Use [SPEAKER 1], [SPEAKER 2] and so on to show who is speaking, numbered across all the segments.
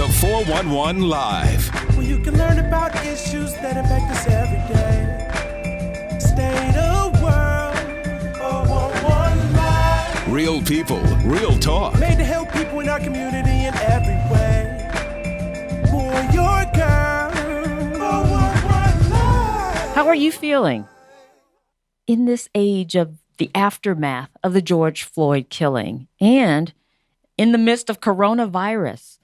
[SPEAKER 1] The 411 Live.
[SPEAKER 2] Where you can learn about issues that affect us every day. State of world, 411 Live.
[SPEAKER 1] Real people, real talk.
[SPEAKER 2] Made to help people in our community in every way. For your girl, 411 Live.
[SPEAKER 3] How are you feeling in this age of the aftermath of the George Floyd killing and in the midst of coronavirus?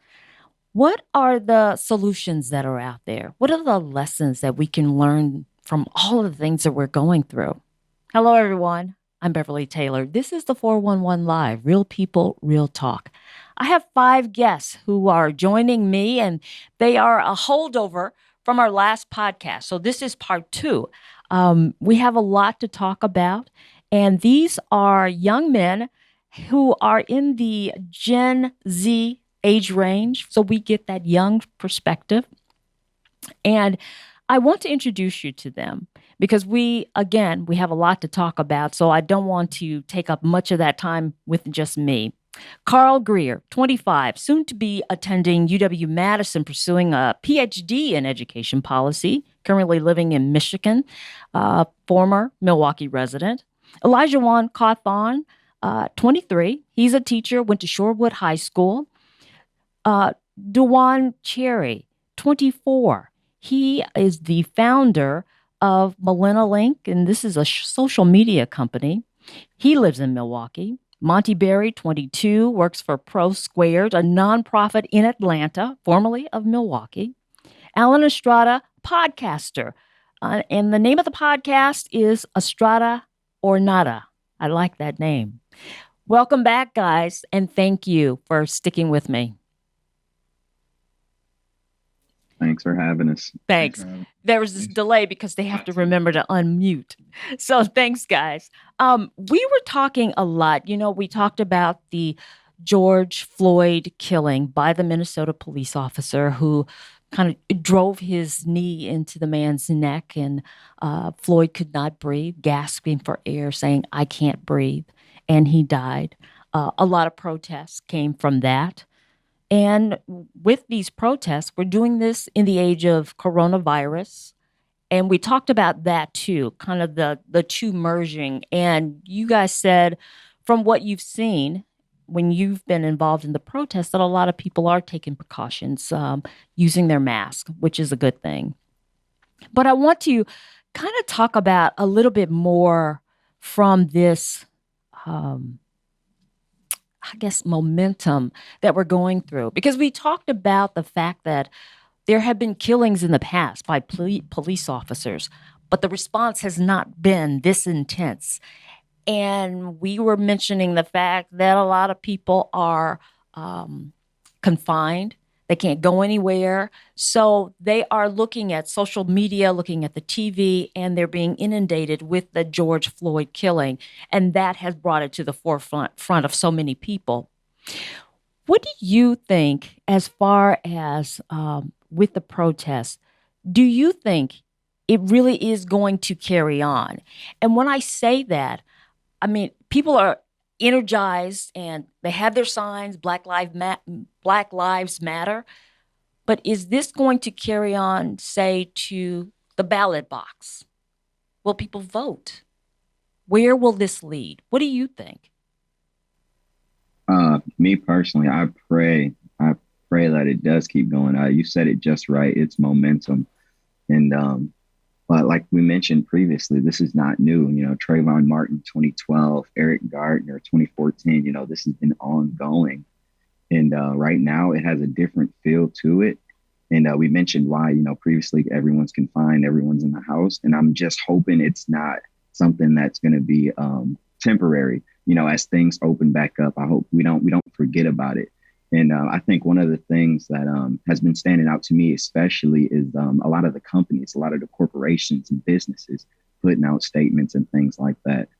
[SPEAKER 3] What are the solutions that are out there? What are the lessons that we can learn from all of the things that we're going through? Hello, everyone. I'm Beverly Taylor. This is the 411 Live, Real People, Real Talk. I have 5 guests who are joining me, and they are a holdover from our last podcast. So this is part 2. We have a lot to talk about, and these are young men who are in the Gen Z age range, so we get that young perspective. And I want to introduce you to them because we have a lot to talk about, so I don't want to take up much of that time with just me. Carl Greer, 25, soon to be attending UW-Madison, pursuing a PhD in education policy, currently living in Michigan, former Milwaukee resident. Olajuwon Cawthorn, 23, he's a teacher, went to Shorewood High School. Dujuan Cherry, 24. He is the founder of Millenilink, and this is a social media company. He lives in Milwaukee. Monte Barry, 22, works for Pro Squared, a nonprofit in Atlanta, formerly of Milwaukee. Alan Estrada, podcaster. And the name of the podcast is Estrada or Nada. I like that name. Welcome back, guys, and thank you for sticking with me.
[SPEAKER 4] Thanks for having us.
[SPEAKER 3] Thanks. There was this delay because they have to remember to unmute. So thanks, guys. We were talking a lot. You know, we talked about the George Floyd killing by the Minnesota police officer who kind of drove his knee into the man's neck, and Floyd could not breathe, gasping for air, saying, "I can't breathe," and he died. A lot of protests came from that. And with these protests, we're doing this in the age of coronavirus. And we talked about that too, kind of the two merging. And you guys said from what you've seen when you've been involved in the protests that a lot of people are taking precautions, using their mask, which is a good thing. But I want to kind of talk about a little bit more from this momentum that we're going through, because we talked about the fact that there have been killings in the past by police officers, but the response has not been this intense. And we were mentioning the fact that a lot of people are confined. They can't go anywhere. So they are looking at social media, looking at the TV, and they're being inundated with the George Floyd killing. And that has brought it to the forefront of so many people. What do you think as far as with the protests? Do you think it really is going to carry on? And when I say that, I mean, people are energized and they have their signs, Black Lives Matter. But is this going to carry on, say, to the ballot box? Will people vote? Where will this lead? What do you think?
[SPEAKER 4] Me personally, I pray that it does keep going. You said it just right. It's momentum. And but like we mentioned previously, this is not new. You know, Trayvon Martin, 2012, Eric Gardner, 2014, you know, this has been ongoing. And right now it has a different feel to it. And we mentioned why, you know, previously everyone's confined, everyone's in the house. And I'm just hoping it's not something that's going to be temporary. You know, as things open back up, I hope we don't forget about it. And I think one of the things that has been standing out to me especially is a lot of the companies, a lot of the corporations and businesses putting out statements and things like that.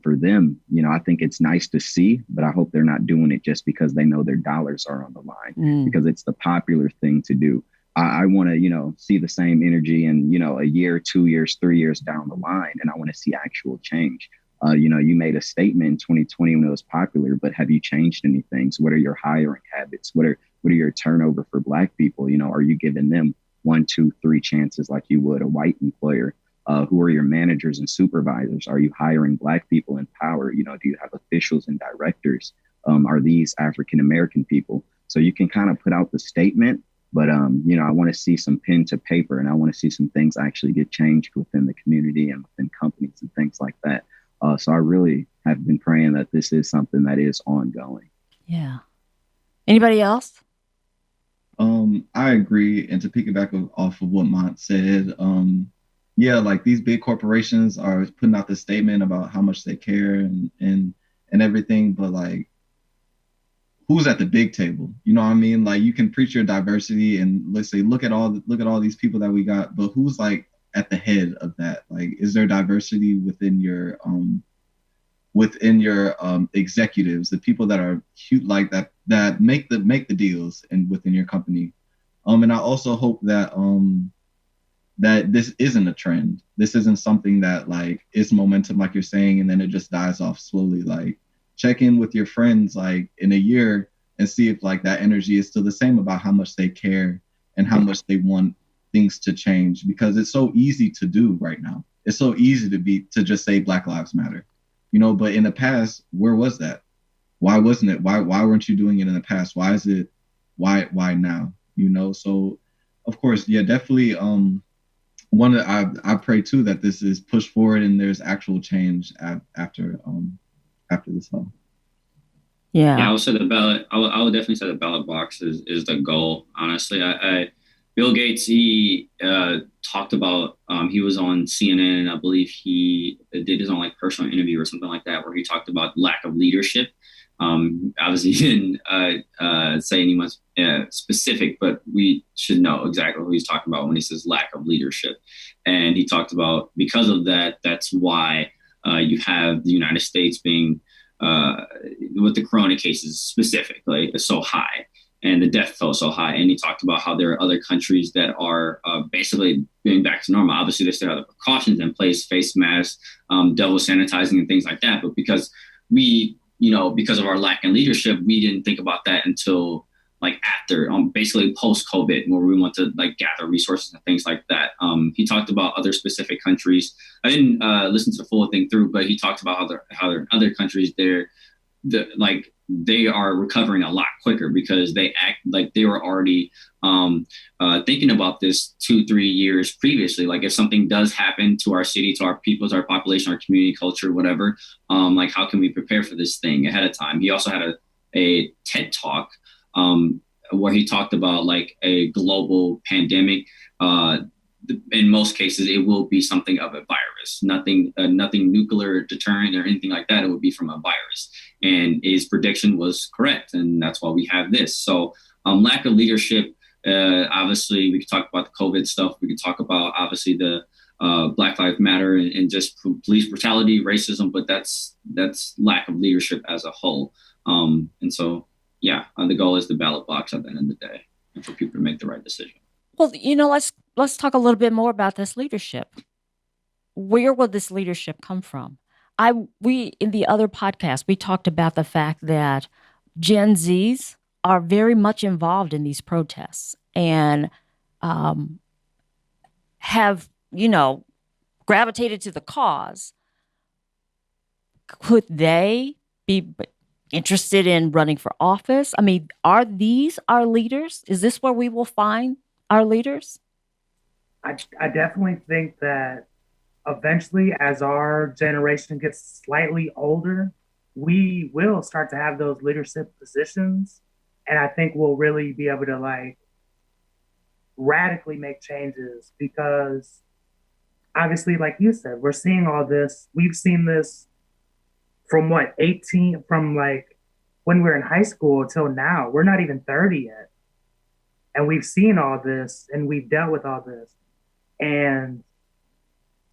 [SPEAKER 4] For them, you know, I think it's nice to see, but I hope they're not doing it just because they know their dollars are on the line, because it's the popular thing to do. I want to, you know, see the same energy in, you know, a year, 2 years, 3 years down the line, and I want to see actual change. You made a statement in 2020 when it was popular, but have you changed anything? So what are your hiring habits? What are your turnover for Black people? Are you giving them 1, 2, 3 chances like you would a white employer? Who are your managers and supervisors? Are you hiring Black people in power? Do you have officials and directors? Are these African American people? So you can kind of put out the statement, but I want to see some pen to paper, and I want to see some things actually get changed within the community and within companies and things like that. So I really have been praying that this is something that is ongoing.
[SPEAKER 3] Yeah. Anybody else?
[SPEAKER 5] I agree. And to piggyback off of what Mont said, like these big corporations are putting out this statement about how much they care and everything, but like, who's at the big table? You know what I mean? Like, you can preach your diversity and let's say, look at all these people that we got, but who's like at the head of that? Like, is there diversity within your executives, the people that are like that make the deals and within your company? And I also hope that that this isn't a trend. This isn't something that like is momentum, like you're saying, and then it just dies off slowly. Like, check in with your friends like in a year and see if like that energy is still the same about how much they care and how much they want things to change, because it's so easy to do right now. It's so easy to just say Black Lives Matter, but in the past, where was that? Why wasn't it? Why weren't you doing it in the past? Why is it? Why now? So of course, yeah, definitely. I pray too that this is pushed forward and there's actual change after this all.
[SPEAKER 3] Yeah.
[SPEAKER 6] I would say the ballot. I would definitely say the ballot box is the goal. Honestly, Bill Gates, he talked about. He was on CNN, and I believe he did his own like personal interview or something like that, where he talked about lack of leadership. Obviously, he didn't say anyone specific, but we should know exactly who he's talking about when he says lack of leadership. And he talked about because of that, that's why you have the United States being with the corona cases specifically so high and the death toll so high. And he talked about how there are other countries that are basically being back to normal. Obviously, they still have the precautions in place, face masks, double sanitizing and things like that. But because because of our lack in leadership, we didn't think about that until like after basically post COVID, where we want to like gather resources and things like that. He talked about other specific countries. I didn't listen to the full thing through, but he talked about how there are other countries they are recovering a lot quicker because they act like they were already thinking about this 2-3 years previously. Like, if something does happen to our city, to our people, to our population, our community, culture, whatever, like how can we prepare for this thing ahead of time? He also had a TED talk where he talked about like a global pandemic. In most cases, it will be something of a virus, nothing nuclear deterrent or anything like that. It would be from a virus. And his prediction was correct. And that's why we have this. So lack of leadership, obviously, we could talk about the COVID stuff. We could talk about, obviously, the Black Lives Matter and just police brutality, racism. But that's lack of leadership as a whole. And so, yeah, the goal is the ballot box at the end of the day and for people to make the right decision.
[SPEAKER 3] Well, let's talk a little bit more about this leadership. Where will this leadership come from? We in the other podcast, we talked about the fact that Gen Zs are very much involved in these protests and have, gravitated to the cause. Could they be interested in running for office? I mean, are these our leaders? Is this where we will find our leaders?
[SPEAKER 7] I definitely think that eventually, as our generation gets slightly older, we will start to have those leadership positions. And I think we'll really be able to like radically make changes because obviously, like you said, we're seeing all this. We've seen this from from like when we were in high school till now. We're not even 30 yet. And we've seen all this and we've dealt with all this. And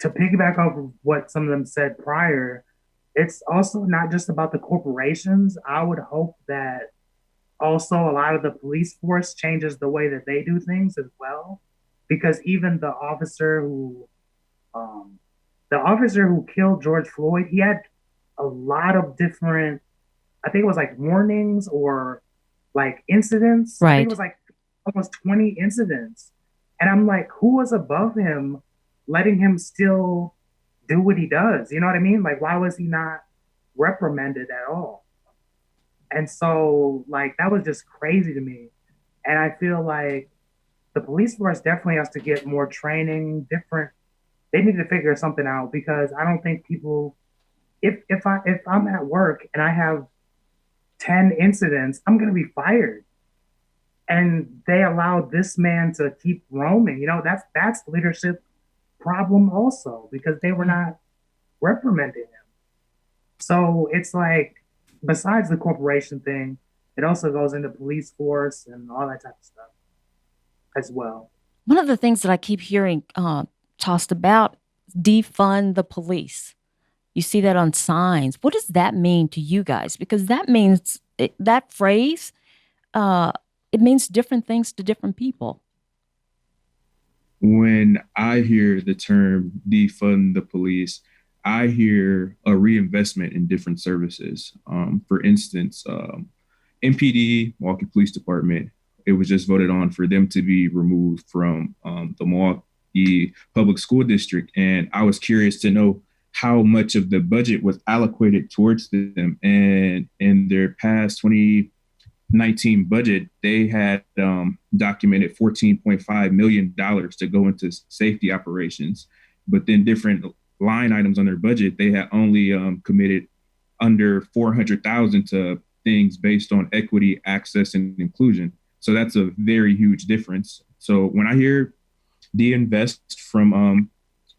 [SPEAKER 7] to piggyback off of what some of them said prior, it's also not just about the corporations. I would hope that also a lot of the police force changes the way that they do things as well. Because even the officer who killed George Floyd, he had a lot of different, I think it was like warnings or like incidents. I think it
[SPEAKER 3] Right.
[SPEAKER 7] was like almost 20 incidents. And I'm like, who was above him letting him still do what he does? You know what I mean? Like, why was he not reprimanded at all? And so, like, that was just crazy to me. And I feel like the police force definitely has to get more training, different. They need to figure something out because I don't think people. If I'm at work and I have 10 incidents, I'm gonna be fired. And they allowed this man to keep roaming. You know, that's leadership problem also because they were not reprimanding him. So it's like, besides the corporation thing, it also goes into police force and all that type of stuff as well.
[SPEAKER 3] One of the things that I keep hearing tossed about is defund the police. You see that on signs. What does that mean to you guys? Because that means that phrase, uh, it means different things to different people.
[SPEAKER 8] When I hear the term defund the police, I hear a reinvestment in different services. For instance, MPD, Milwaukee Police Department, it was just voted on for them to be removed from the Milwaukee Public School District. And I was curious to know how much of the budget was allocated towards them. And in their past 2019 budget, they had documented $14.5 million to go into safety operations. But then different line items on their budget, they had only committed under 400,000 to things based on equity, access, and inclusion. So that's a very huge difference. So when I hear de-invest from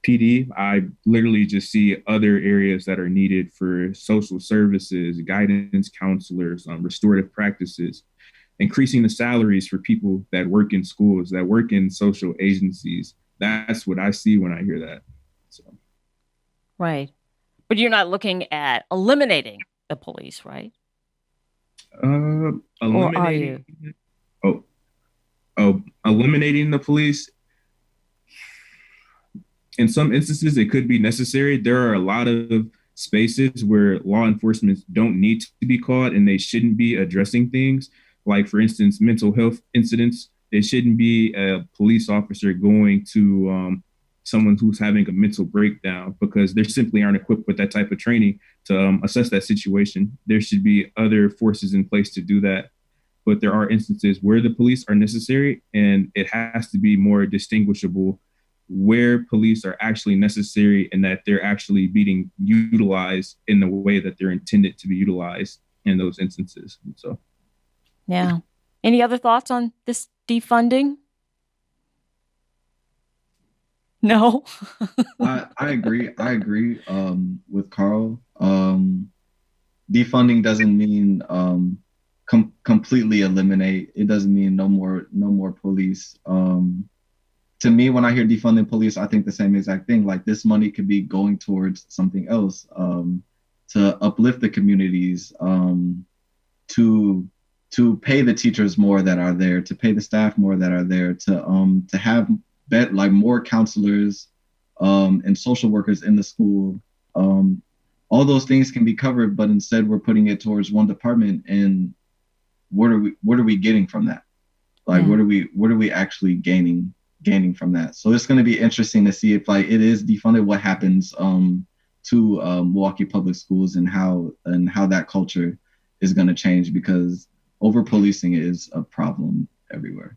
[SPEAKER 8] PD, I literally just see other areas that are needed for social services, guidance counselors, restorative practices, increasing the salaries for people that work in schools, that work in social agencies. That's what I see when I hear that. So,
[SPEAKER 3] Right. But you're not looking at eliminating the police, right? Or are you?
[SPEAKER 8] eliminating, oh, eliminating the police. In some instances, it could be necessary. There are a lot of spaces where law enforcement don't need to be caught and they shouldn't be addressing things. Like, for instance, mental health incidents. It shouldn't be a police officer going to someone who's having a mental breakdown because they simply aren't equipped with that type of training to assess that situation. There should be other forces in place to do that. But there are instances where the police are necessary, and it has to be more distinguishable where police are actually necessary and that they're actually being utilized in the way that they're intended to be utilized in those instances. So,
[SPEAKER 3] Yeah. Any other thoughts on this defunding? No.
[SPEAKER 5] I agree. I agree with Carl. Defunding doesn't mean completely eliminate. It doesn't mean no more police. To me, when I hear defunding police, I think the same exact thing. Like, this money could be going towards something else, to uplift the communities, to pay the teachers more that are there, to pay the staff more that are there, to have more counselors and social workers in the school. All those things can be covered, but instead we're putting it towards one department. And what are we getting from that? Like, what are we actually gaining from that? So it's going to be interesting to see if, like, it is defunded, what happens to Milwaukee public schools and how that culture is going to change, because over policing is a problem everywhere.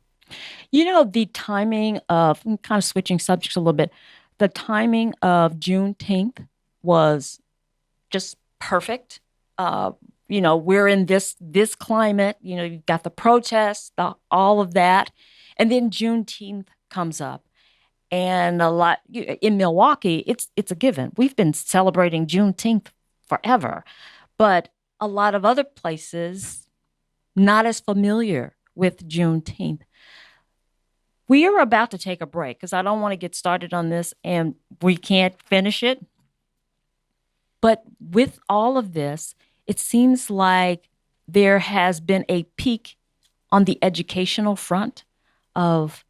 [SPEAKER 3] You know, the timing of, I'm kind of switching subjects a little bit, the timing of Juneteenth was just perfect. We're in this climate, you've got the protests, all of that. And then Juneteenth comes up. And a lot in Milwaukee, it's a given. We've been celebrating Juneteenth forever. But a lot of other places, not as familiar with Juneteenth. We are about to take a break because I don't want to get started on this and we can't finish it. But with all of this, it seems like there has been a peak on the educational front of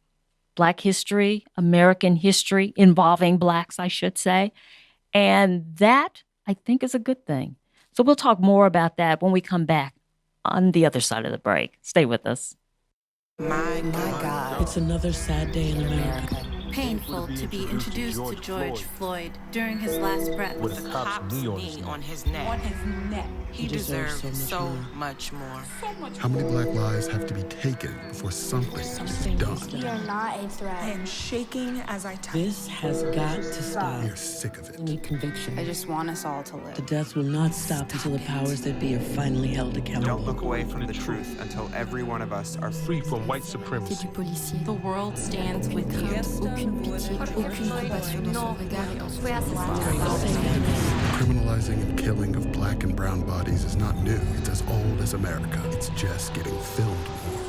[SPEAKER 3] Black history, American history involving Blacks, I should say. And that, I think, is a good thing. So we'll talk more about that when we come back on the other side of the break. Stay with us.
[SPEAKER 9] My God.
[SPEAKER 10] It's another sad day in America.
[SPEAKER 11] Painful to be introduced to George Floyd during his last breath.
[SPEAKER 9] With the cop's knee on his neck. He deserved so much more.
[SPEAKER 12] How many black lives have to be taken before something is done?
[SPEAKER 13] We are not a threat.
[SPEAKER 9] I am shaking as I type.
[SPEAKER 10] This has got to stop.
[SPEAKER 12] We are sick of it.
[SPEAKER 10] We need conviction.
[SPEAKER 11] I just want us all to live.
[SPEAKER 10] The deaths will not stop until the powers that be are finally held accountable.
[SPEAKER 14] Don't look away from the truth until every one of us are free from white supremacy.
[SPEAKER 11] The world stands with you.
[SPEAKER 12] Criminalizing and killing of black and brown bodies is not new. It's as old as America. It's just getting filmed more.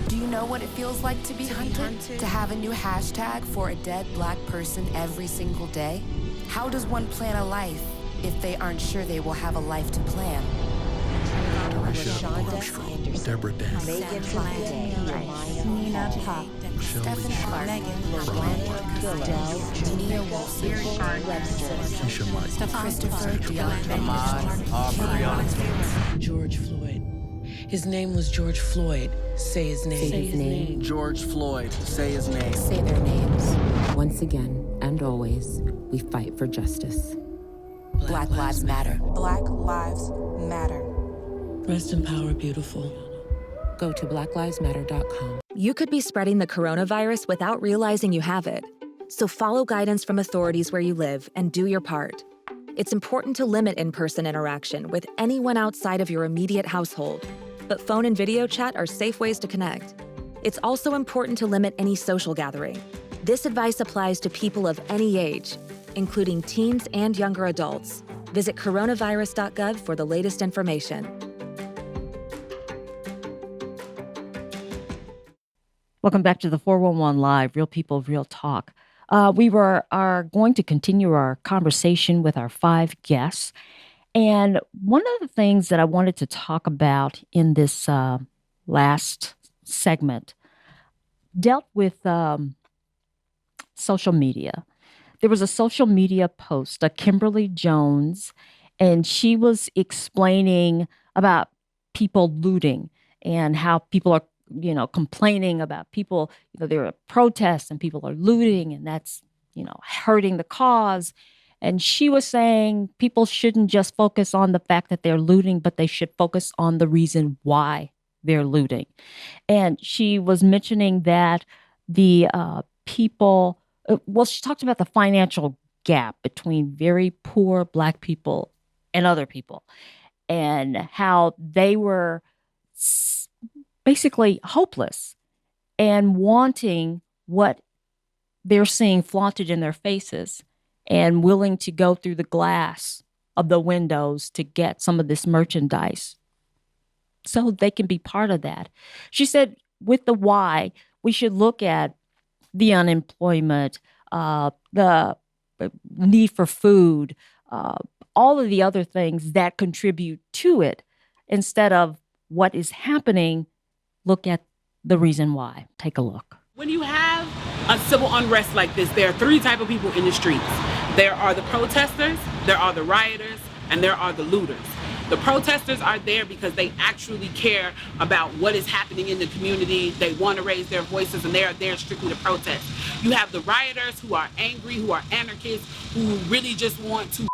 [SPEAKER 15] Do you know what it feels like to be hunted? To have a new hashtag for a dead black person every single day? How does one plan a life if they aren't sure they will have a life to plan?
[SPEAKER 12] Derisha Armstrong, Deborah Dance,
[SPEAKER 15] Nina Pop, Stephen Clark, Nia Wilson,
[SPEAKER 12] Keisha Mike,
[SPEAKER 15] Christopher Deontay,
[SPEAKER 10] George Floyd. His name was George Floyd. Say his name.
[SPEAKER 15] Say his name.
[SPEAKER 16] George Floyd. Say his name.
[SPEAKER 15] Say their names. Once again, and always, we fight for justice. Black Lives Matter.
[SPEAKER 9] Black Lives Matter.
[SPEAKER 10] Rest in power, beautiful.
[SPEAKER 15] Go to blacklivesmatter.com.
[SPEAKER 17] You could be spreading the coronavirus without realizing you have it. So follow guidance from authorities where you live and do your part. It's important to limit in-person interaction with anyone outside of your immediate household, but phone and video chat are safe ways to connect. It's also important to limit any social gathering. This advice applies to people of any age, including teens and younger adults. Visit coronavirus.gov for the latest information.
[SPEAKER 3] Welcome back to the 411 Live, Real People, Real Talk. We are going to continue our conversation with our 5 guests. And one of the things that I wanted to talk about in this last segment dealt with social media. There was a social media post, Kimberly Jones, and she was explaining about people looting and how people are complaining about people, there are protests and people are looting and that's, hurting the cause. And she was saying people shouldn't just focus on the fact that they're looting, but they should focus on the reason why they're looting. And she was mentioning that the people, she talked about the financial gap between very poor Black people and other people and how they were basically hopeless and wanting what they're seeing flaunted in their faces and willing to go through the glass of the windows to get some of this merchandise so they can be part of that. She said with the why, we should look at the unemployment, the need for food, all of the other things that contribute to it instead of what is happening. Look at the reason why. Take a look.
[SPEAKER 18] When you have a civil unrest like this, there are 3 types of people in the streets. There are the protesters, there are the rioters, and there are the looters. The protesters are there because they actually care about what is happening in the community. They want to raise their voices, and they are there strictly to protest. You have the rioters who are angry, who are anarchists, who really just want to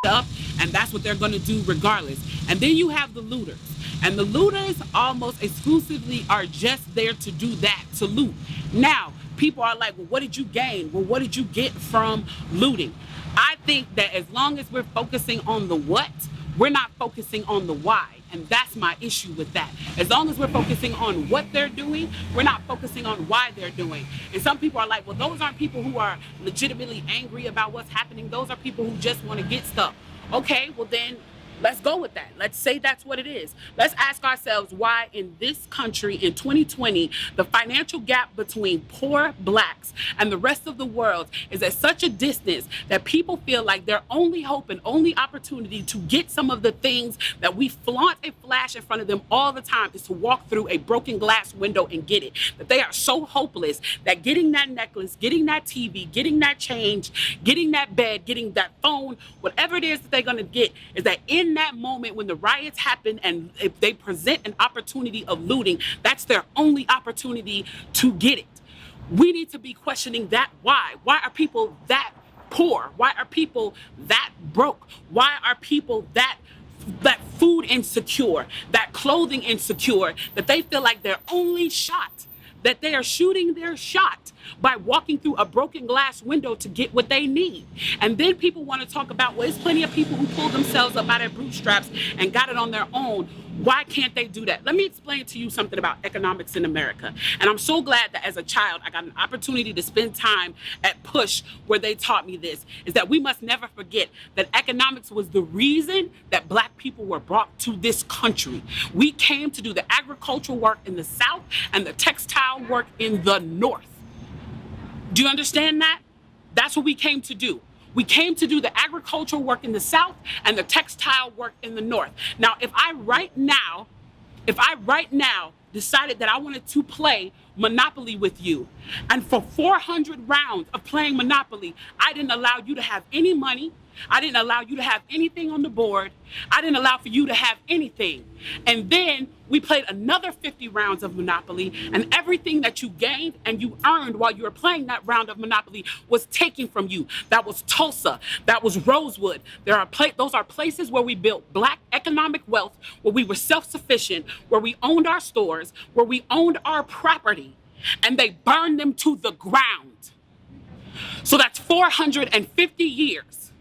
[SPEAKER 18] up, and that's what they're going to do regardless. And then you have the looters. And the looters almost exclusively are just there to do that, to loot. Now, people are like, well, what did you gain? Well, what did you get from looting? I think that as long as we're focusing on the what, we're not focusing on the why. And that's my issue with that. As long as we're focusing on what they're doing, we're not focusing on why they're doing. And some people are like, well, those aren't people who are legitimately angry about what's happening. Those are people who just want to get stuff. Okay, well then, let's go with that. Let's say that's what it is. Let's ask ourselves why in this country in 2020, the financial gap between poor Blacks and the rest of the world is at such a distance that people feel like their only hope and only opportunity to get some of the things that we flaunt and flash in front of them all the time is to walk through a broken glass window and get it. That they are so hopeless that getting that necklace, getting that TV, getting that change, getting that bed, getting that phone, whatever it is that they're going to get is that in in that moment when the riots happen and if they present an opportunity of looting, that's their only opportunity to get it. We need to be questioning that. Why? Why are people that poor? Why are people that broke? Why are people that food insecure, that clothing insecure, that they feel like their only shot, that they are shooting their shot by walking through a broken glass window to get what they need? And then people want to talk about, well, there's plenty of people who pulled themselves up by their bootstraps and got it on their own. Why can't they do that? Let me explain to you something about economics in America. And I'm so glad that as a child, I got an opportunity to spend time at Push where they taught me this, is that we must never forget that economics was the reason that Black people were brought to this country. We came to do the agricultural work in the South and the textile work in the North. Do you understand that? That's what we came to do. We came to do the agricultural work in the South and the textile work in the North. Now, if I right now decided that I wanted to play Monopoly with you, and for 400 rounds of playing Monopoly, I didn't allow you to have any money, I didn't allow you to have anything on the board, I didn't allow for you to have anything. And then we played another 50 rounds of Monopoly, and everything that you gained and you earned while you were playing that round of Monopoly was taken from you. That was Tulsa, that was Rosewood. Those are places where we built Black economic wealth, where we were self-sufficient, where we owned our stores, where we owned our property, and they burned them to the ground. So that's 450 years.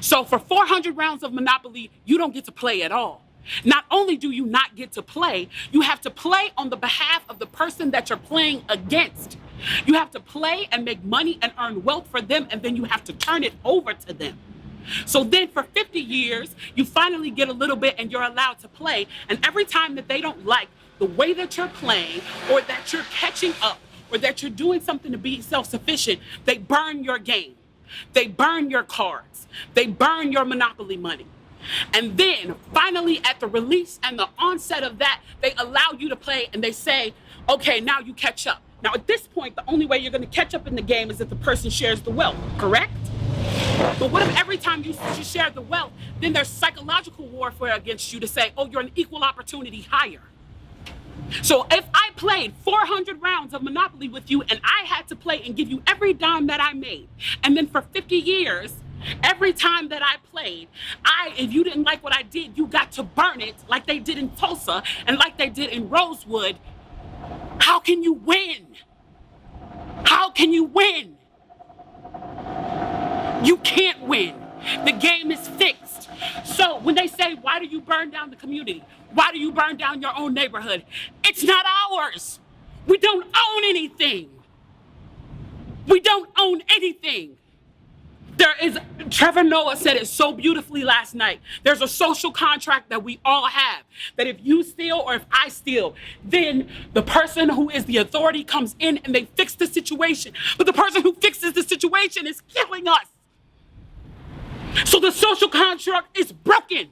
[SPEAKER 18] So for 400 rounds of Monopoly, you don't get to play at all. Not only do you not get to play, you have to play on the behalf of the person that you're playing against. You have to play and make money and earn wealth for them, and then you have to turn it over to them. So then for 50 years, you finally get a little bit and you're allowed to play. And every time that they don't like the way that you're playing, or that you're catching up, or that you're doing something to be self-sufficient, they burn your game. They burn your cards. They burn your Monopoly money. And then finally at the release and the onset of that, they allow you to play and they say, okay, now you catch up. Now at this point, the only way you're going to catch up in the game is if the person shares the wealth, correct? But what if every time you share the wealth, then there's psychological warfare against you to say, oh, you're an equal opportunity hire. So if I played 400 rounds of Monopoly with you and I had to play and give you every dime that I made, and then for 50 years, every time that I played, if you didn't like what I did, you got to burn it like they did in Tulsa and like they did in Rosewood. How can you win? How can you win? You can't win. The game is fixed. So when they say, why do you burn down the community? Why do you burn down your own neighborhood? It's not ours. We don't own anything. We don't own anything. Trevor Noah said it so beautifully last night. There's a social contract that we all have, that if you steal or if I steal, then the person who is the authority comes in and they fix the situation. But the person who fixes the situation is killing us. So the social contract is broken.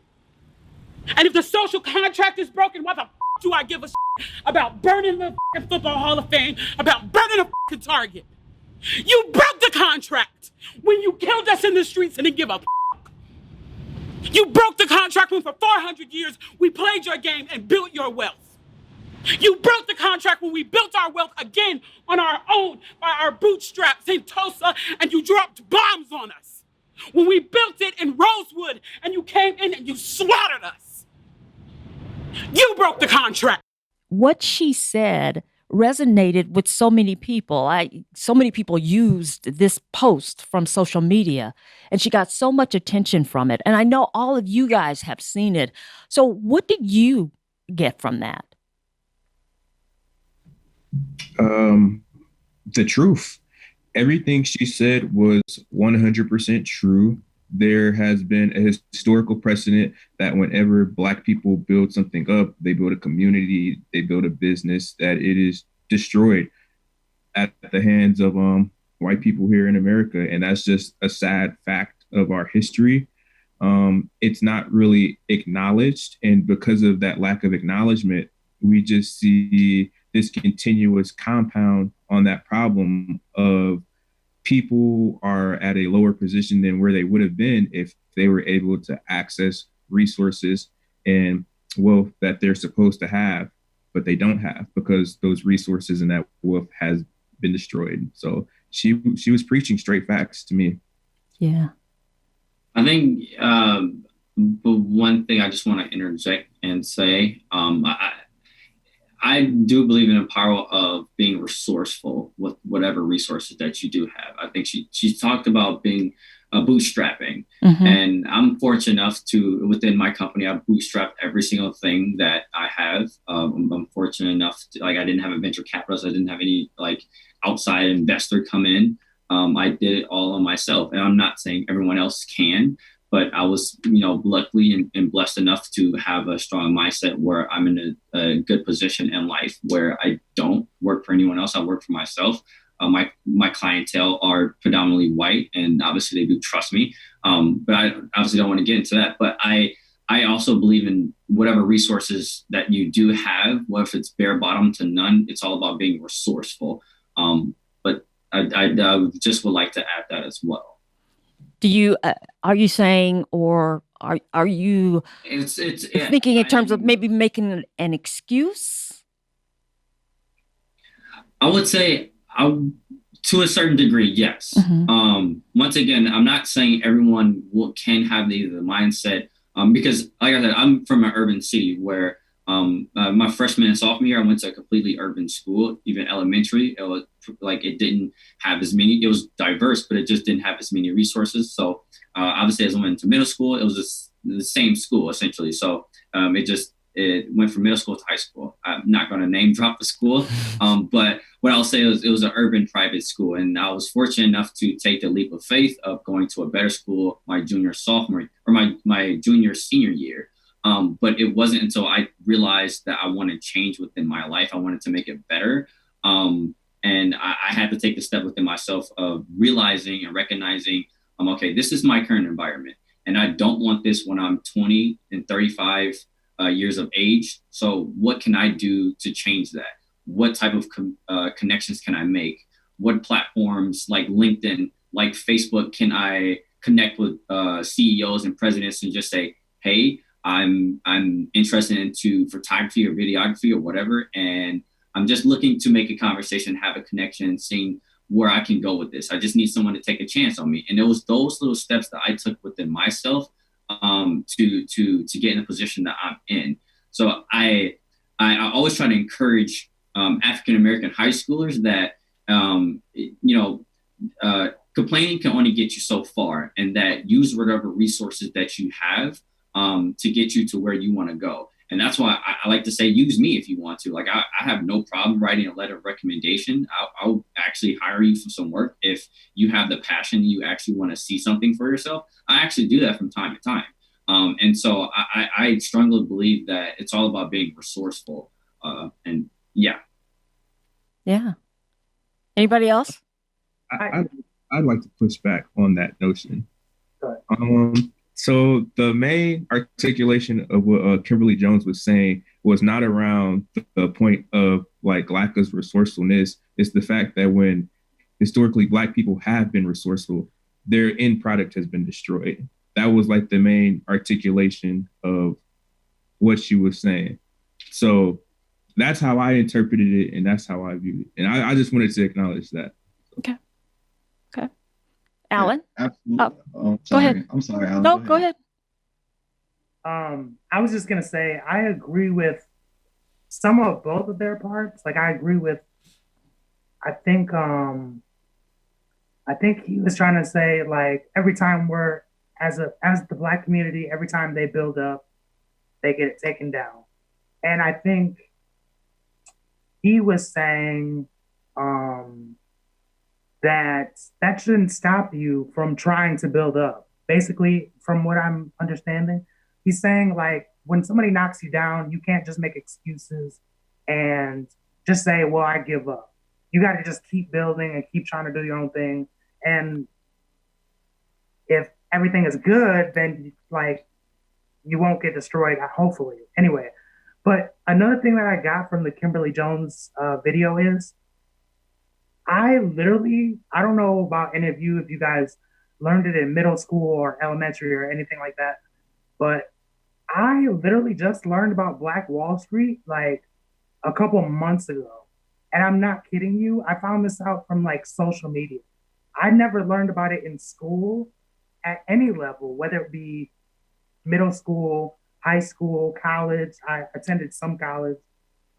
[SPEAKER 18] And if the social contract is broken, why the do I give a about burning the Football Hall of Fame, about burning a Target? You broke the contract when you killed us in the streets and didn't give a You broke the contract when for 400 years we played your game and built your wealth. You broke the contract when we built our wealth again on our own by our bootstraps in Tulsa, and you dropped bombs on us. When we built it in Rosewood and you came in and you slaughtered us. You broke the contract.
[SPEAKER 3] What she said resonated with so many people. So many people used this post from social media, and she got so much attention from it. And I know all of you guys have seen it. So what did you get from that?
[SPEAKER 8] The truth. Everything she said was 100% true. There has been a historical precedent that whenever Black people build something up, they build a community, they build a business, that it is destroyed at the hands of white people here in America. And that's just a sad fact of our history. It's not really acknowledged. And because of that lack of acknowledgement, we just see this continuous compound on that problem of people are at a lower position than where they would have been if they were able to access resources and wealth that they're supposed to have, but they don't have because those resources and that wealth has been destroyed. So she was preaching straight facts to me.
[SPEAKER 3] Yeah.
[SPEAKER 6] I think one thing I just want to interject and say, I do believe in the power of being resourceful with whatever resources that you do have. I think she talked about being bootstrapping, and I'm fortunate enough to, within my company, I bootstrapped every single thing that I have. I'm fortunate enough to, like, I didn't have a venture capitalist. I didn't have any like outside investor come in. I did it all on myself, and I'm not saying everyone else can, but I was, luckily and blessed enough to have a strong mindset where I'm in a good position in life where I don't work for anyone else. I work for myself. My clientele are predominantly white, and obviously they do trust me. But I obviously don't want to get into that. But I also believe in whatever resources that you do have, what if it's bare bottom to none, it's all about being resourceful. But I just would like to add that as well.
[SPEAKER 3] Do you are you saying, or are you thinking in terms of maybe making an excuse?
[SPEAKER 6] I would say to a certain degree, yes. Once again, I'm not saying everyone can have the mindset, because like I said, I'm from an urban city where my freshman and sophomore year, I went to a completely urban school. Even elementary, it was like it didn't have as many. It was diverse, but it just didn't have as many resources. So obviously, as I went to middle school, it was the same school essentially. So it went from middle school to high school. I'm not going to name drop the school, but what I'll say is it was an urban private school, and I was fortunate enough to take the leap of faith of going to a better school my junior sophomore or my junior senior year. But it wasn't until I realized that I wanted change within my life. I wanted to make it better. And I had to take the step within myself of realizing and recognizing, okay, this is my current environment. And I don't want this when I'm 20 and 35 years of age. So what can I do to change that? What type of connections can I make? What platforms like LinkedIn, like Facebook, can I connect with CEOs and presidents and just say, hey, I'm interested into photography or videography or whatever, and I'm just looking to make a conversation, have a connection, seeing where I can go with this. I just need someone to take a chance on me. And it was those little steps that I took within myself to get in the position that I'm in. So I always try to encourage African American high schoolers that complaining can only get you so far, and that use whatever resources that you have to get you to where you want to go. And that's why I like to say, use me if you want to. Like, I have no problem writing a letter of recommendation. I'll actually hire you for some work. If you have the passion, you actually want to see something for yourself, I actually do that from time to time. And so I strongly believe that it's all about being resourceful. And yeah.
[SPEAKER 3] Yeah. Anybody else?
[SPEAKER 8] I'd like to push back on that notion. So the main articulation of what Kimberly Jones was saying was not around the point of like lack of resourcefulness. It's the fact that when historically Black people have been resourceful, their end product has been destroyed. That was like the main articulation of what she was saying. So that's how I interpreted it, and that's how I viewed it. And I just wanted to acknowledge that.
[SPEAKER 3] Okay. Alan?
[SPEAKER 5] Yeah, absolutely.
[SPEAKER 3] Go ahead.
[SPEAKER 5] I'm sorry, Alan.
[SPEAKER 3] No, go ahead.
[SPEAKER 7] I was just going to say, I agree with some of both of their parts. Like, I agree with, I think he was trying to say, like, every time we're, as the Black community, every time they build up, they get it taken down. And I think he was saying, that shouldn't stop you from trying to build up. Basically, from what I'm understanding, he's saying, like, when somebody knocks you down, you can't just make excuses and just say, well, I give up. You got to just keep building and keep trying to do your own thing. And if everything is good, then like you won't get destroyed, hopefully. Anyway, but another thing that I got from the Kimberly Jones video is, I don't know about any of you, if you guys learned it in middle school or elementary or anything like that, but I literally just learned about Black Wall Street like a couple months ago. And I'm not kidding you. I found this out from like social media. I never learned about it in school at any level, whether it be middle school, high school, college. I attended some college.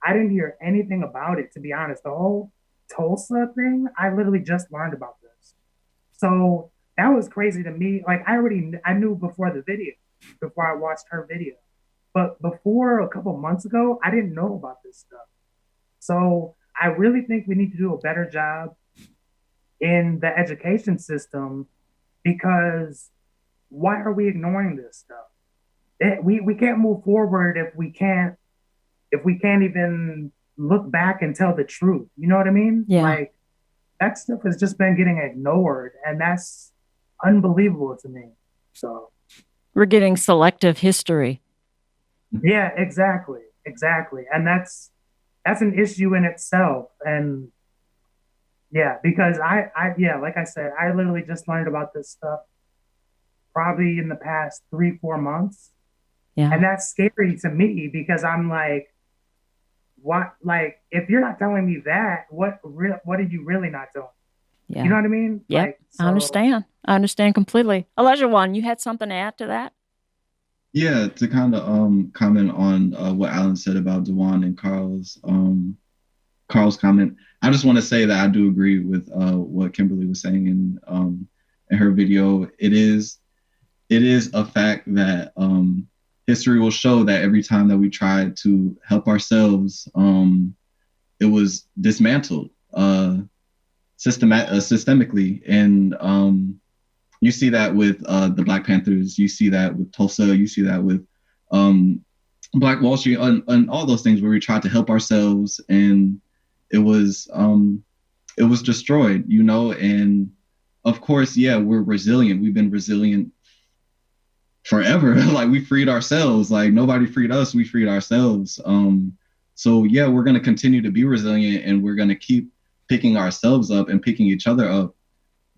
[SPEAKER 7] I didn't hear anything about it, to be honest. The whole Tulsa thing, I literally just learned about this. So that was crazy to me. Like I knew before the video, before I watched her video. But before a couple months ago, I didn't know about this stuff. So I really think we need to do a better job in the education system, because why are we ignoring this stuff? We can't move forward if we can't even look back and tell the truth. You know what I mean?
[SPEAKER 3] Yeah.
[SPEAKER 7] Like that stuff has just been getting ignored, and that's unbelievable to me. So
[SPEAKER 3] we're getting selective history.
[SPEAKER 7] Yeah, exactly. And that's an issue in itself. And yeah, because I like I said, I literally just learned about this stuff probably in the past 3-4 months.
[SPEAKER 3] Yeah.
[SPEAKER 7] And that's scary to me, because I'm like, what, like, if you're not telling me that, what are you really not telling me?
[SPEAKER 3] Yeah.
[SPEAKER 7] You know what I mean?
[SPEAKER 3] Yeah.
[SPEAKER 7] Like, so,
[SPEAKER 3] I understand completely. Olajuwon, you had something to add to that?
[SPEAKER 5] Yeah, to kind of comment on what Alan said about Dujuan and Carl's comment. I just want to say that I do agree with what Kimberly was saying in her video. It is a fact that history will show that every time that we tried to help ourselves, it was dismantled systemically. And you see that with the Black Panthers, you see that with Tulsa, you see that with Black Wall Street, and all those things where we tried to help ourselves, and it was destroyed, you know. And of course, yeah, we're resilient. We've been resilient forever. Like, we freed ourselves. Like, nobody freed us, we freed ourselves. So yeah, we're going to continue to be resilient, and we're going to keep picking ourselves up and picking each other up.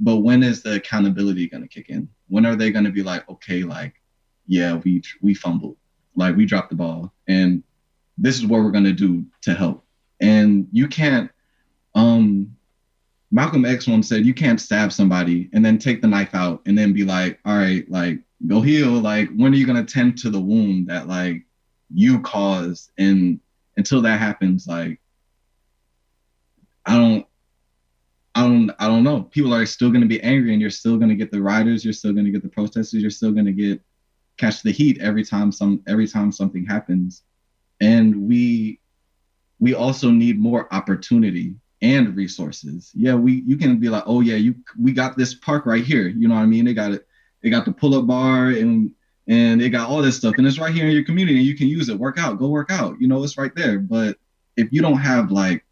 [SPEAKER 5] But when is the accountability going to kick in? When are they going to be like, okay, like, yeah, we fumbled, like, we dropped the ball, and this is what we're going to do to help. And you can't, Malcolm X once said, you can't stab somebody and then take the knife out and then be like, all right, like, go heal. Like, when are you going to tend to the wound that, like, you caused? And until that happens, like, I don't know. People are still going to be angry, and you're still going to get the rioters. You're still going to get the protesters. You're still going to catch the heat every time something happens. And we also need more opportunity and resources. Yeah, you can be like, oh yeah, we got this park right here. You know what I mean? They got it. They got the pull-up bar, and they got all this stuff, and it's right here in your community. You can use it. Go work out. You know, it's right there. But if you don't have, like,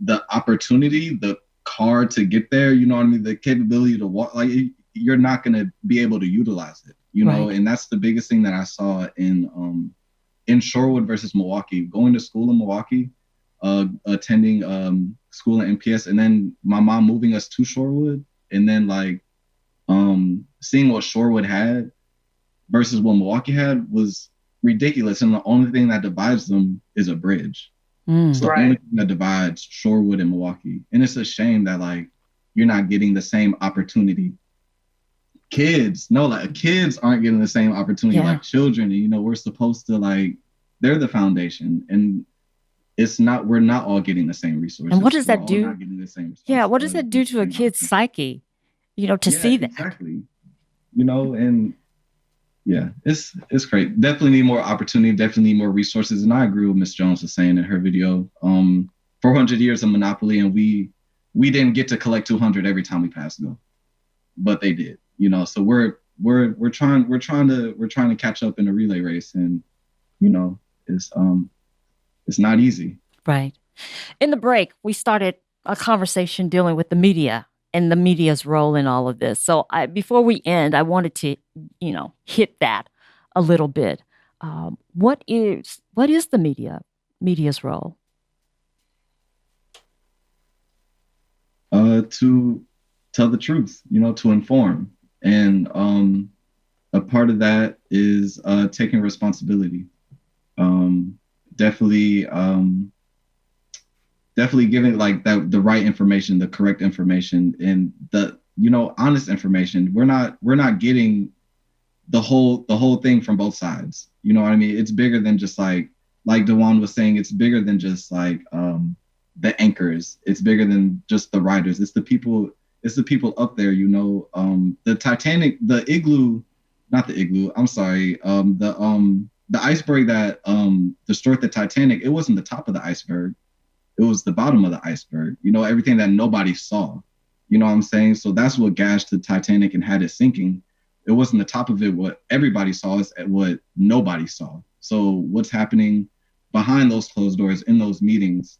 [SPEAKER 5] the opportunity, the car to get there, you know what I mean, the capability to walk, like, you're not going to be able to utilize it, you know. And that's the biggest thing that I saw in Shorewood versus Milwaukee. Going to school in Milwaukee, attending school in MPS, and then my mom moving us to Shorewood, and then, like, seeing what Shorewood had versus what Milwaukee had was ridiculous. And the only thing that divides them is a bridge. It's the only thing that divides Shorewood and Milwaukee. And it's a shame that, like, you're not getting the same opportunity. Kids aren't getting the same opportunity like children. And, you know, we're supposed to, like, they're the foundation. And we're not all getting the same resources.
[SPEAKER 3] And what does that do?
[SPEAKER 5] Yeah,
[SPEAKER 3] what does that do to a kid's psyche, you know, to see that? Exactly.
[SPEAKER 5] You know, and yeah, it's great. Definitely need more opportunity, definitely need more resources. And I agree with Ms. Jones was saying in her video, 400 years of monopoly, and we didn't get to collect 200 every time we passed go, but they did, you know. So we're trying to catch up in a relay race, and, you know, it's not easy.
[SPEAKER 3] Right. In the break, we started a conversation dealing with the media and the media's role in all of this. So before we end, I wanted to, you know, hit that a little bit. What is the media's role?
[SPEAKER 5] To tell the truth, you know, to inform. And a part of that is taking responsibility. Definitely, definitely giving like that the right information, the correct information, and the honest information. We're not getting the whole thing from both sides. You know what I mean? It's bigger than just like Dujuan was saying. It's bigger than just like the anchors. It's bigger than just the writers. It's the people. It's the people up there. The Titanic, the igloo, not the igloo. I'm sorry. The iceberg that destroyed the Titanic. It wasn't the top of the iceberg. It was the bottom of the iceberg. Everything that nobody saw. You know what I'm saying? So that's what gashed the Titanic and had it sinking. It wasn't the top of it. What everybody saw is what nobody saw. So what's happening behind those closed doors in those meetings?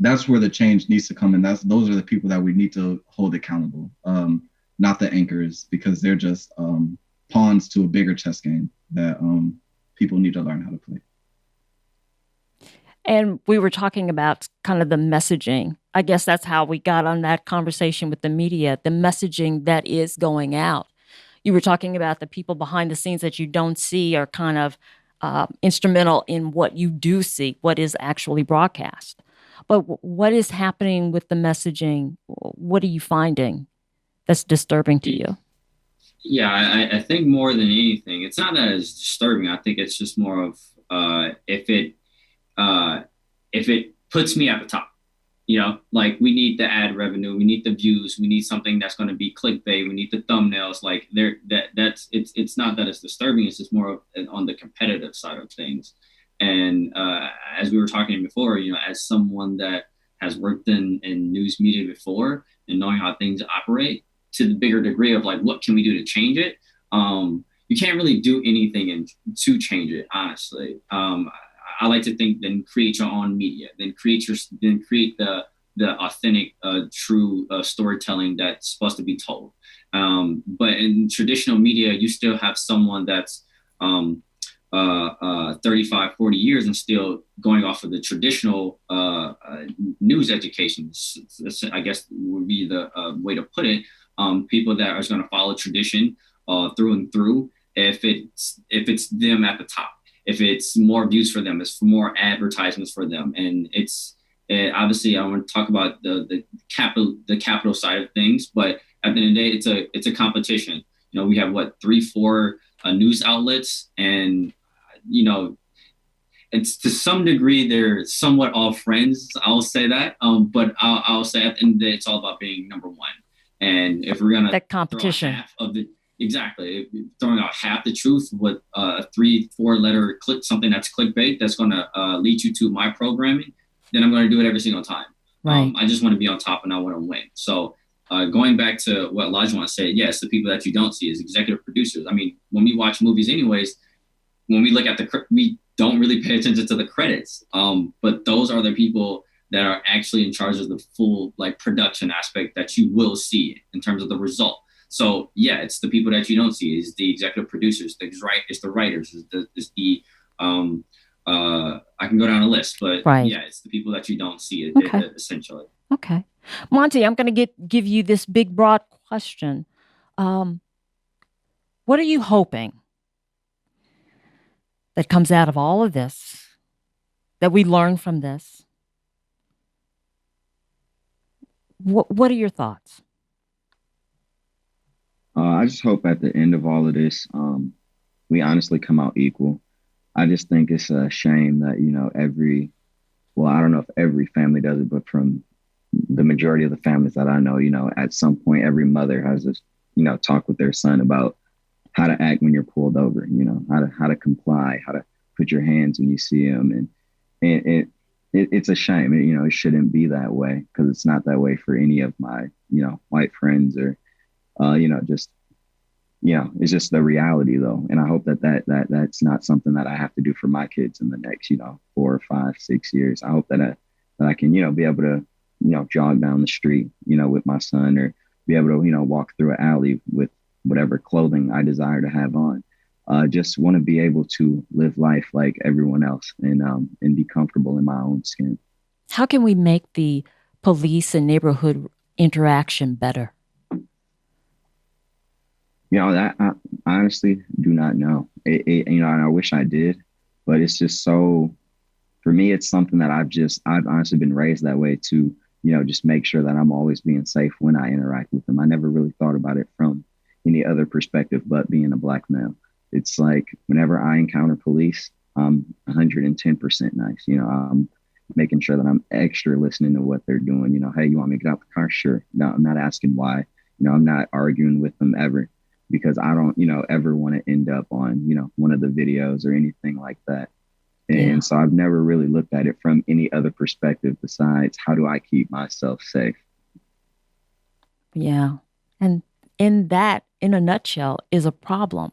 [SPEAKER 5] That's where the change needs to come. And those are the people that we need to hold accountable, not the anchors, because they're just pawns to a bigger chess game that people need to learn how to play.
[SPEAKER 3] And we were talking about kind of the messaging. I guess that's how we got on that conversation with the media, the messaging that is going out. You were talking about the people behind the scenes that you don't see are kind of instrumental in what you do see, what is actually broadcast. But what is happening with the messaging? What are you finding that's disturbing to you?
[SPEAKER 6] Yeah, I think more than anything, it's not that it's disturbing. I think it's just more of if it puts me at the top, like we need the ad revenue, we need the views, we need something that's going to be clickbait, we need the thumbnails. Like it's not that it's disturbing. It's just more of on the competitive side of things. And as we were talking before, as someone that has worked in news media before and knowing how things operate to the bigger degree of like, what can we do to change it? You can't really do anything to change it, honestly. I like to think then create your own media, then create the authentic, true storytelling that's supposed to be told. But in traditional media, you still have someone that's 35, 40 years and still going off of the traditional news education, I guess would be the way to put it. People that are going to follow tradition through and through, if it's them at the top. If it's more views for them, it's for more advertisements for them. And obviously I want to talk about the capital side of things, but at the end of the day, it's a competition. We have 3-4 news outlets, and it's to some degree they're somewhat all friends. I'll say that. But I'll say at the end of the day, it's all about being number one. And if we're gonna
[SPEAKER 3] that competition
[SPEAKER 6] half of the exactly throwing out half the truth with a 3-4 letter something that's clickbait that's going to lead you to my programming, then I'm going to do it every single time.
[SPEAKER 3] Right.
[SPEAKER 6] I just want to be on top and I want to win. So going back to what Olajuwon said, yes, the people that you don't see is executive producers. I mean, when we watch movies anyways, when we look at we don't really pay attention to the credits. But those are the people that are actually in charge of the full production aspect that you will see in terms of the result. So yeah, it's the people that you don't see. It's the executive producers. It's the writers. I can go down a list, but
[SPEAKER 3] right.
[SPEAKER 6] Yeah, it's the people that you don't see.
[SPEAKER 3] Okay.
[SPEAKER 6] Essentially.
[SPEAKER 3] Okay, Monte, I'm going to give you this big, broad question. What are you hoping that comes out of all of this? That we learn from this? What are your thoughts?
[SPEAKER 4] I just hope at the end of all of this, we honestly come out equal. I just think it's a shame that, I don't know if every family does it, but from the majority of the families that I know, at some point, every mother has this, talk with their son about how to act when you're pulled over, how to comply, how to put your hands when you see them. And it's a shame. It shouldn't be that way, because it's not that way for any of my, white friends or, it's just the reality though. And I hope that's not something that I have to do for my kids in the next, 4 or 5, 6 years. I hope that I can, be able to, jog down the street, with my son, or be able to, walk through an alley with whatever clothing I desire to have on. Just want to be able to live life like everyone else and be comfortable in my own skin.
[SPEAKER 3] How can we make the police and neighborhood interaction better?
[SPEAKER 4] That I honestly do not know. And I wish I did, but it's just so, for me, it's something that I've honestly been raised that way to, just make sure that I'm always being safe when I interact with them. I never really thought about it from any other perspective, but being a Black male. It's like whenever I encounter police, I'm 110% nice. I'm making sure that I'm extra listening to what they're doing. Hey, you want me to get out the car? Sure. No, I'm not asking why. I'm not arguing with them ever, because I don't, ever want to end up on, one of the videos or anything like that. And so I've never really looked at it from any other perspective besides how do I keep myself safe?
[SPEAKER 3] Yeah. And in a nutshell, is a problem.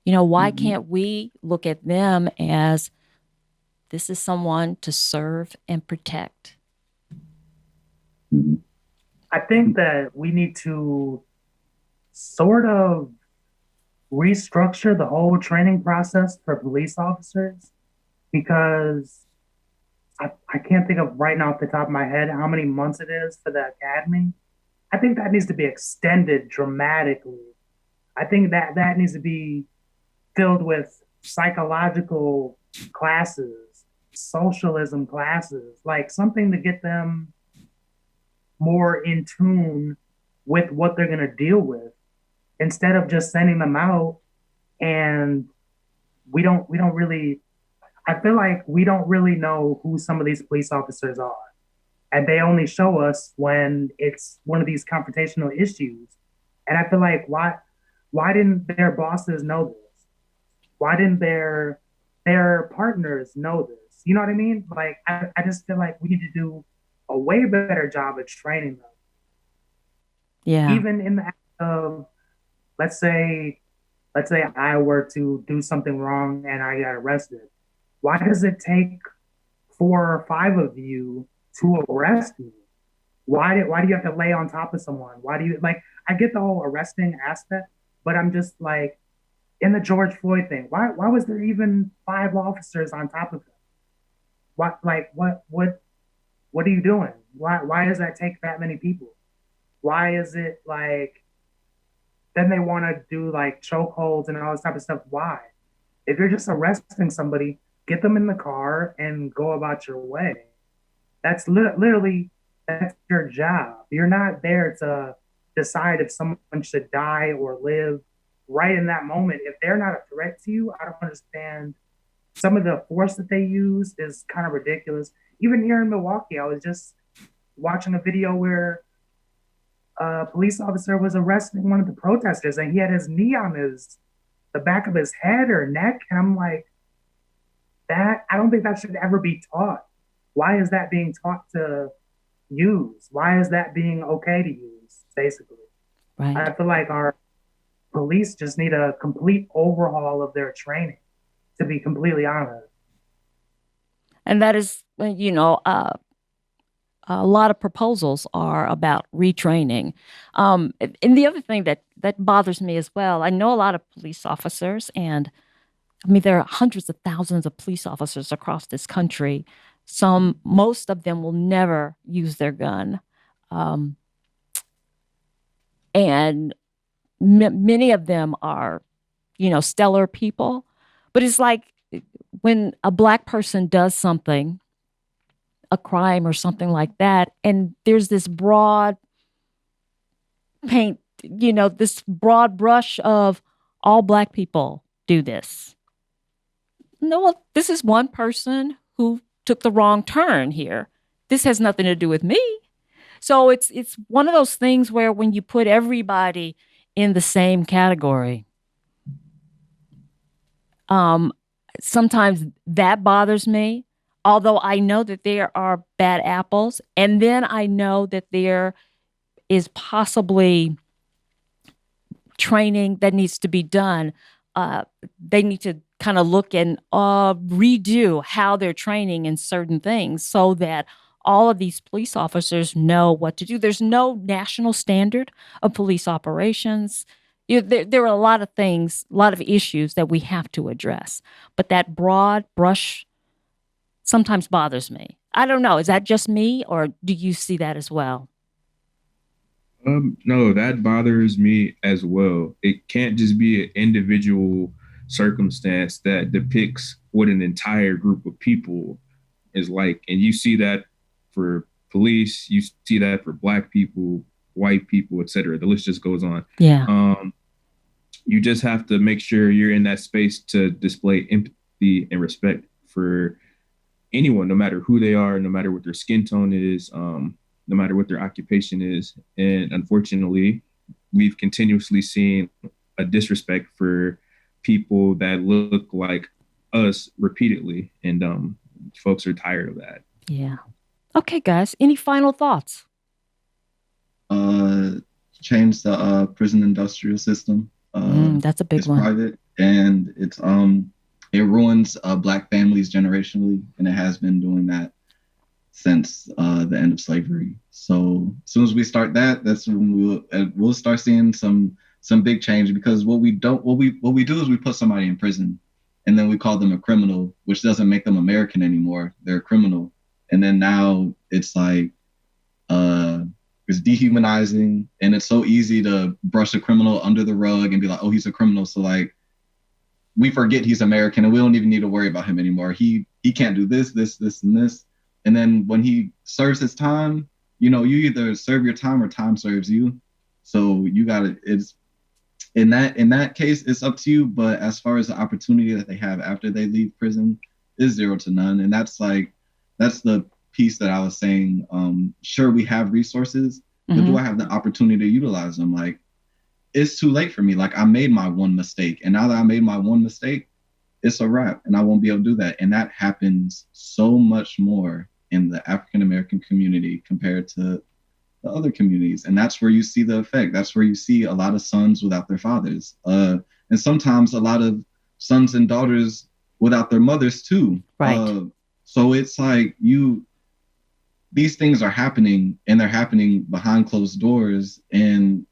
[SPEAKER 3] Why can't we look at them as this is someone to serve and protect?
[SPEAKER 7] I think that we need to sort of restructure the whole training process for police officers, because I can't think of right now off the top of my head how many months it is for the academy. I think that needs to be extended dramatically. I think that needs to be filled with psychological classes, socialism classes, like something to get them more in tune with what they're going to deal with, instead of just sending them out. And we don't really, I feel like we don't really know who some of these police officers are. And they only show us when it's one of these confrontational issues. And I feel like, why didn't their bosses know this? Why didn't their partners know this? You know what I mean? Like, I just feel like we need to do a way better job of training them.
[SPEAKER 3] Yeah.
[SPEAKER 7] Even in the act of, let's say I were to do something wrong and I got arrested. Why does it take 4 or 5 of you to arrest me? Why do you have to lay on top of someone? Why do you, like, I get the whole arresting aspect, but I'm just like, in the George Floyd thing, why was there even 5 officers on top of him? What are you doing? Why does that take that many people? Why is it like, then they want to do like chokeholds and all this type of stuff? Why? If you're just arresting somebody, get them in the car and go about your way. That's literally, that's your job. You're not there to decide if someone should die or live right in that moment. If they're not a threat to you, I don't understand. Some of the force that they use is kind of ridiculous. Even here in Milwaukee, I was just watching a video where a police officer was arresting one of the protesters and he had his knee on the back of his head or neck. And I'm like, I don't think that should ever be taught. Why is that being taught to use? Why is that being okay to use, basically?
[SPEAKER 3] Right.
[SPEAKER 7] I feel like our police just need a complete overhaul of their training, to be completely honest.
[SPEAKER 3] And that is, a lot of proposals are about retraining. And the other thing that bothers me as well, I know a lot of police officers, and I mean, there are hundreds of thousands of police officers across this country. Most of them will never use their gun. And many of them are, stellar people. But it's like when a Black person does something, a crime or something like that, and there's this broad paint, this broad brush of all Black people do this. No, well, this is one person who took the wrong turn here. This has nothing to do with me. So it's one of those things where when you put everybody in the same category, sometimes that bothers me. Although I know that there are bad apples, and then I know that there is possibly training that needs to be done. They need to kind of look and redo how they're training in certain things so that all of these police officers know what to do. There's no national standard of police operations. There are a lot of things, a lot of issues that we have to address. But that broad brush sometimes bothers me. I don't know. Is that just me, or do you see that as well?
[SPEAKER 8] No, that bothers me as well. It can't just be an individual circumstance that depicts what an entire group of people is like. And you see that for police, you see that for Black people, white people, etc. The list just goes on.
[SPEAKER 3] Yeah.
[SPEAKER 8] You just have to make sure you're in that space to display empathy and respect for anyone, no matter who they are, no matter what their skin tone is, no matter what their occupation is. And unfortunately, we've continuously seen a disrespect for people that look like us repeatedly. And folks are tired of that.
[SPEAKER 3] Yeah. Okay, guys, any final thoughts?
[SPEAKER 5] Change the prison industrial system.
[SPEAKER 3] That's a big one.
[SPEAKER 5] It's private, and it ruins Black families generationally, and it has been doing that since the end of slavery. So as soon as we start that, that's when we'll start seeing some big change. Because what we do is we put somebody in prison, and then we call them a criminal, which doesn't make them American anymore. They're a criminal, and then now it's like it's dehumanizing, and it's so easy to brush a criminal under the rug and be like, oh, he's a criminal, so like we forget he's American and we don't even need to worry about him anymore. He can't do this, and this. And then when he serves his time, you either serve your time or time serves you. So you gotta, it's in that case, it's up to you. But as far as the opportunity that they have after they leave prison is 0 to none. And that's the piece that I was saying. Sure, we have resources, but do I have the opportunity to utilize them? Like, it's too late for me. Like, I made my one mistake, and now that I made my one mistake, it's a wrap, and I won't be able to do that. And that happens so much more in the African American community compared to the other communities. And that's where you see the effect. That's where you see a lot of sons without their fathers, and sometimes a lot of sons and daughters without their mothers too.
[SPEAKER 3] Right.
[SPEAKER 5] So it's like these things are happening, and they're happening behind closed doors. And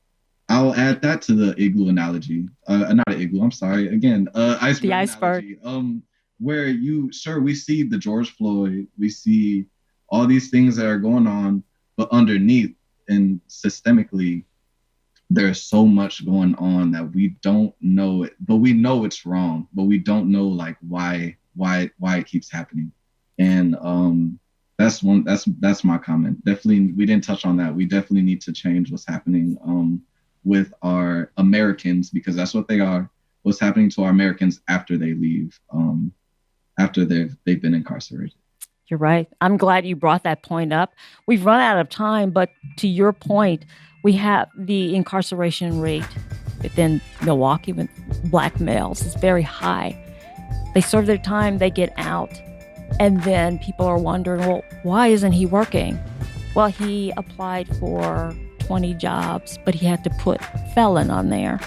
[SPEAKER 5] I'll add that to the igloo analogy. Not an igloo, I'm sorry. Again, iceberg.
[SPEAKER 3] The iceberg.
[SPEAKER 5] Analogy, where we see the George Floyd, we see all these things that are going on, but underneath and systemically, there's so much going on that we don't know it, but we know it's wrong, but we don't know like why it keeps happening. And that's my comment. Definitely, we didn't touch on that. We definitely need to change what's happening with our Americans, because that's what they are. What's happening to our Americans after they leave, after they've been incarcerated.
[SPEAKER 3] You're right. I'm glad you brought that point up. We've run out of time, but to your point, we have the incarceration rate within Milwaukee with Black males is very high. They serve their time, they get out, and then people are wondering, well, why isn't he working? Well, he applied for 20 jobs, but he had to put felon on there,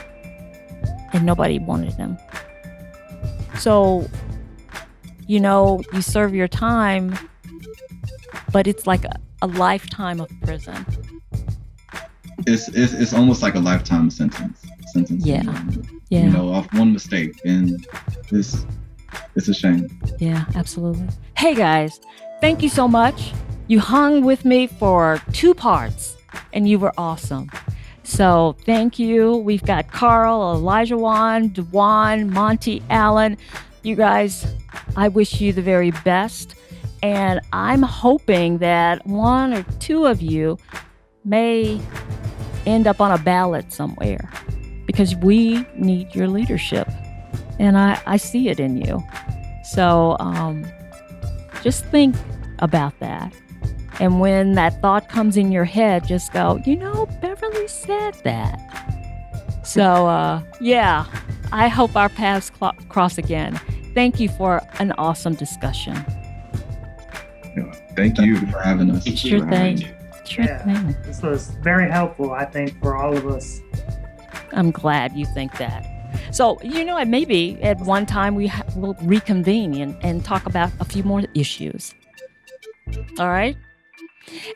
[SPEAKER 3] and nobody wanted him. So, you serve your time, but it's like a lifetime of prison.
[SPEAKER 5] It's almost like a lifetime sentence.
[SPEAKER 3] Yeah.
[SPEAKER 5] Off one mistake, and it's a shame.
[SPEAKER 3] Yeah, absolutely. Hey guys, thank you so much. You hung with me for 2 parts, and you were awesome. So thank you. We've got Carl, Olajuwon, Dujuan, Monte, Alan. You guys, I wish you the very best. And I'm hoping that 1 or 2 of you may end up on a ballot somewhere, because we need your leadership. And I see it in you. So just think about that. And when that thought comes in your head, just go, Beverly said that. So, yeah, I hope our paths cross again. Thank you for an awesome discussion.
[SPEAKER 8] Thank you
[SPEAKER 5] for having us.
[SPEAKER 3] Sure thing.
[SPEAKER 7] This was very helpful, I think, for all of us.
[SPEAKER 3] I'm glad you think that. So, maybe at one time we'll reconvene and talk about a few more issues. All right?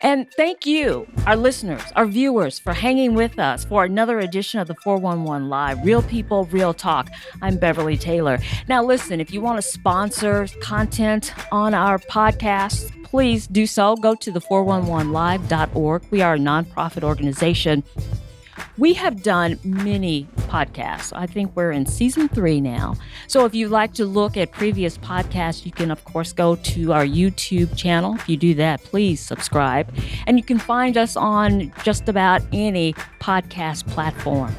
[SPEAKER 3] And thank you, our listeners, our viewers, for hanging with us for another edition of the 411 Live. Real people, real talk. I'm Beverly Taylor. Now, listen, if you want to sponsor content on our podcast, please do so. Go to the 411live.org. We are a nonprofit organization. We have done many podcasts. I think we're in season 3 now. So if you'd like to look at previous podcasts, you can, of course, go to our YouTube channel. If you do that, please subscribe. And you can find us on just about any podcast platform.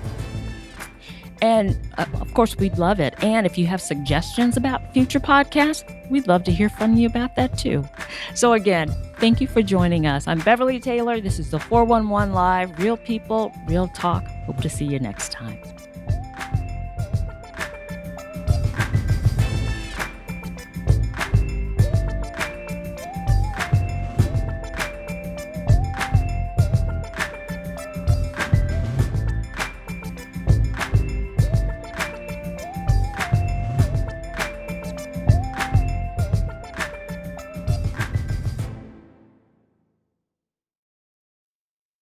[SPEAKER 3] And, of course, we'd love it. And if you have suggestions about future podcasts, we'd love to hear from you about that, too. So, again, thank you for joining us. I'm Beverly Taylor. This is the 411 Live. Real people, real talk. Hope to see you next time.